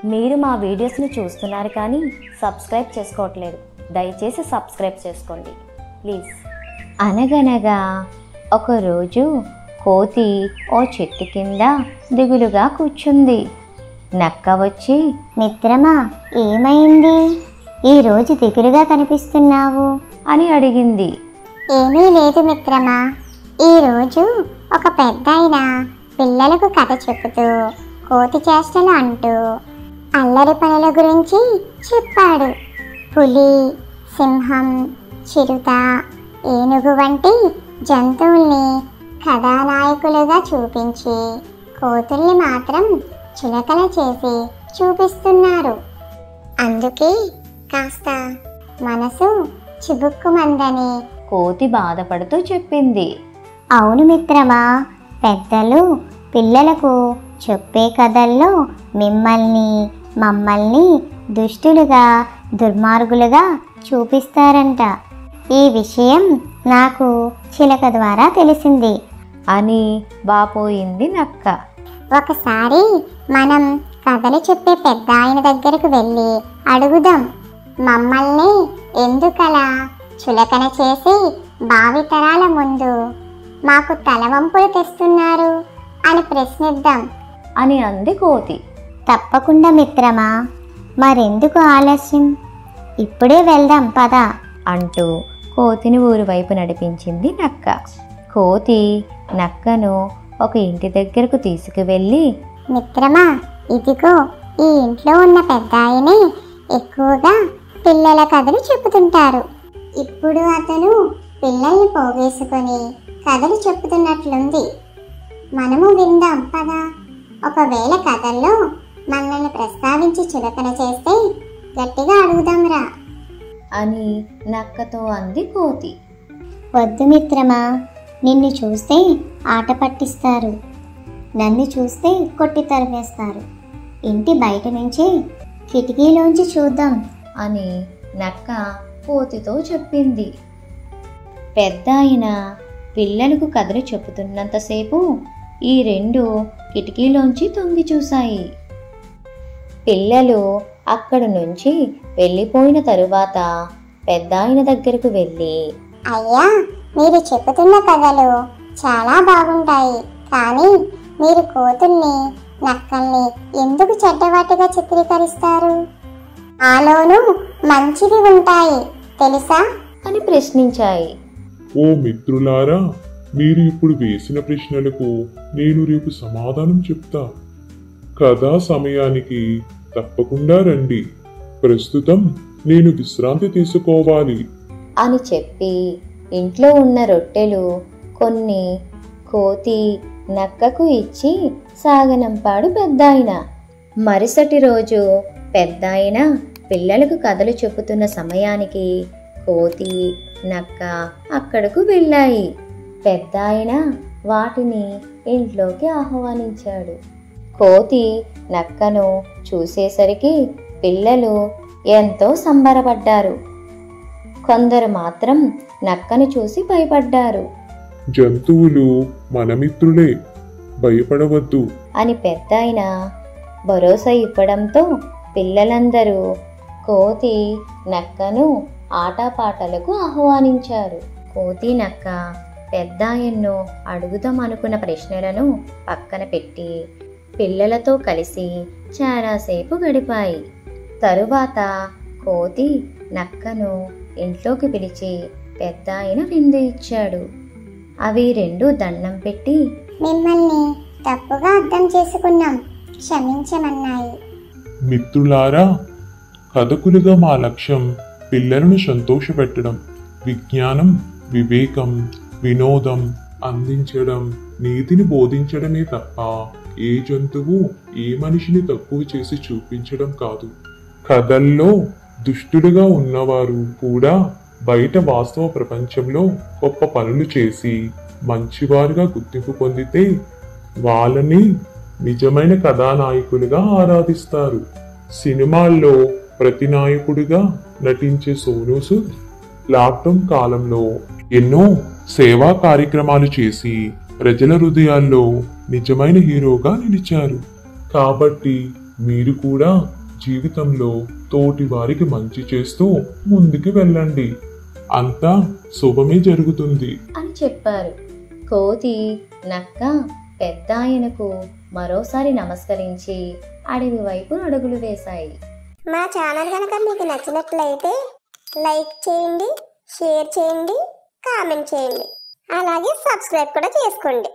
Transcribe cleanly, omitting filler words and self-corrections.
మీరు మా వీడియోస్ని చూస్తున్నారు కానీ సబ్స్క్రైబ్ చేసుకోవట్లేదు. దయచేసి సబ్స్క్రైబ్ చేసుకోండి ప్లీజ్. అనగనగా ఒకరోజు కోతి ఓ చెట్టు కింద దిగులుగా కూర్చుంది. నక్క వచ్చి, మిత్రమా, ఏమైంది? ఈరోజు దిగులుగా కనిపిస్తున్నావు అని అడిగింది. ఏమీ లేదు మిత్రమా, ఈరోజు ఒక పెద్దాయన పిల్లలకు కథ చెబుతూ కోతి చేష్టలు అంటూ అల్లరి పనుల గురించి చెప్పాడు. పులి, సింహం, చిరుత, ఏనుగు వంటి జంతువుల్ని కథానాయకులుగా చూపించి కోతుల్ని మాత్రం చిలకల చేసి చూపిస్తున్నారు. అందుకే కాస్త మనసు చిబుక్కుమందని కోతి బాధపడుతూ చెప్పింది. అవును మిత్రమా, పెద్దలు పిల్లలకు చెప్పే కథల్లో మమ్మల్ని దుష్టులుగా, దుర్మార్గులుగా చూపిస్తారంట. ఈ విషయం నాకు చిలక ద్వారా తెలిసింది అని వాపోయింది నక్క. ఒకసారి మనం కథలు చెప్పే పెద్ద ఆయన దగ్గరకు వెళ్ళి అడుగుదాం. మమ్మల్ని ఎందుకలా చులకన చేసి భావితరాల ముందు మాకు తలవంపులు తెస్తున్నారు అని ప్రశ్నిద్దాం అని అంది కోతి. తప్పకుండా మిత్రమా, మరెందుకు ఆలస్యం, ఇప్పుడే వెళ్దాం పద అంటూ కోతిని ఊరి వైపు నడిపించింది నక్క. కోతి నక్కను ఒక ఇంటి దగ్గరకు తీసుకువెళ్ళి, మిత్రమా, ఇదిగో ఈ ఇంట్లో ఉన్న పెద్ద ఆయనే ఎక్కువగా పిల్లల కథలు చెబుతుంటారు. ఇప్పుడు అతను పిల్లల్ని పోగేసుకొని కథలు చెబుతున్నట్లుంది. మనము విందాం పద. ఒకవేళ కథల్లో మనల్ని ప్రస్తావించి చులకన చేస్తే గట్టిగా అడుగుదాంరా అని నక్కతో అంది కోతి. వద్దు మిత్రమా, నిన్ను చూస్తే ఆట పట్టిస్తారు, నన్ను చూస్తే కొట్టి తరిమేస్తారు. ఇంటి బయట నుంచి కిటికీలోంచి చూద్దాం అని నక్క కోతితో చెప్పింది. పెద్దాయన పిల్లలకు కథలు చెబుతున్నంతసేపు ఈ రెండు కిటికీలోంచి తొంగి చూశాయి. పిల్లలు అక్కడి నుంచి వెళ్ళిపోయిన తరువాత పెద్దాయన దగ్గరకు వెళ్ళి, అయ్యా, మీరు చెబుతున్న కథలు చాలా బాగుంటాయి, కానీ మీరు కోతుల్ని, నక్కల్ని ఎందుకు చెడ్డవాటిగా చిత్రీకరిస్తారు? ఆలోనూ మంచివి ఉంటాయి తెలుసా అని ప్రశ్నించాయి. ఓ మిత్రులారా, మీరు ఇప్పుడు వేసిన ప్రశ్నలకు నేను రేపు సమాధానం చెప్తా. కథా సమయానికి తప్పకుండా రండి. ప్రస్తుతం నేను విశ్రాంతి తీసుకోవాలి అని చెప్పి ఇంట్లో ఉన్న రొట్టెలు కొన్ని కోతి నక్కకు ఇచ్చి సాగనంపాడు పెద్దాయన. మరుసటి రోజు పెద్దాయన పిల్లలకు కథలు చెబుతున్న సమయానికి కోతి నక్క అక్కడకు వెళ్ళాయి. పెద్దాయన వాటిని ఇంట్లోకి ఆహ్వానించాడు. కోతి నక్కను చూసేసరికి పిల్లలు ఎంతో సంబరపడ్డారు. కొందరు మాత్రం నక్కను చూసి భయపడ్డారు. జంతువులు మన మిత్రులే, భయపడవద్దు అని పెద్దాయన భరోసా ఇవ్వడంతో పిల్లలందరూ కోతి నక్కను ఆటపాటలకు ఆహ్వానించారు. కోతి నక్క పెద్దాయన్ను అడుగుదాం అనుకున్న ప్రశ్నలను పక్కన పెట్టి పిల్లలతో కలిసి చాలాసేపు గడిపాయి. తరువాత కోతి నక్కను ఇంట్లోకి పిలిచి పెద్దాయన విందు ఇచ్చాడు. అవి రెండు దండం పెట్టి, మిమ్మల్ని తప్పుగా అర్థం చేసుకున్నాం, క్షమించమన్నాయి. మిత్రులారా, కథకులుగా మా లక్ష్యం పిల్లలను సంతోషపెట్టడం, విజ్ఞానం, వివేకం, వినోదం అందించడం, నీతిని బోధించడమే తప్ప ఏ జంతువు ఏ మనిషిని తక్కువ చేసి చూపించడం కాదు. కథల్లో దుష్టులుగా ఉన్నవారు కూడా బయట వాస్తవ ప్రపంచంలో గొప్ప పనులు చేసి మంచివారుగా గుర్తింపు పొందితే వాళ్ళని నిజమైన కథానాయకులుగా ఆరాధిస్తారు. సినిమాల్లో ప్రతినాయకుడిగా నటించే సోనూ సూద్ లాక్డౌన్ కాలంలో ఎన్నో సేవా కార్యక్రమాలు చేసి ప్రజల హృదయాల్లో నిజమైన హీరోగా నిలిచారు. కాబట్టి మీరు కూడా జీవితంలో తోటి వారికి మంచి చేస్తూ ముందుకు వెళ్ళండి, అంతా శుభమే జరుగుతుంది అని చెప్పారు. కోతి నక్క పెద్దాయనకు మరోసారి నమస్కరించి అడవి వైపు అడుగులు వేశాయి. మా ఛానల్ కనుక మీకు నచ్చినట్లయితే లైక్ చేయండి, షేర్ చేయండి, కామెంట్ చేయండి, అలాగే సబ్స్క్రైబ్ కూడా చేసుకోండి.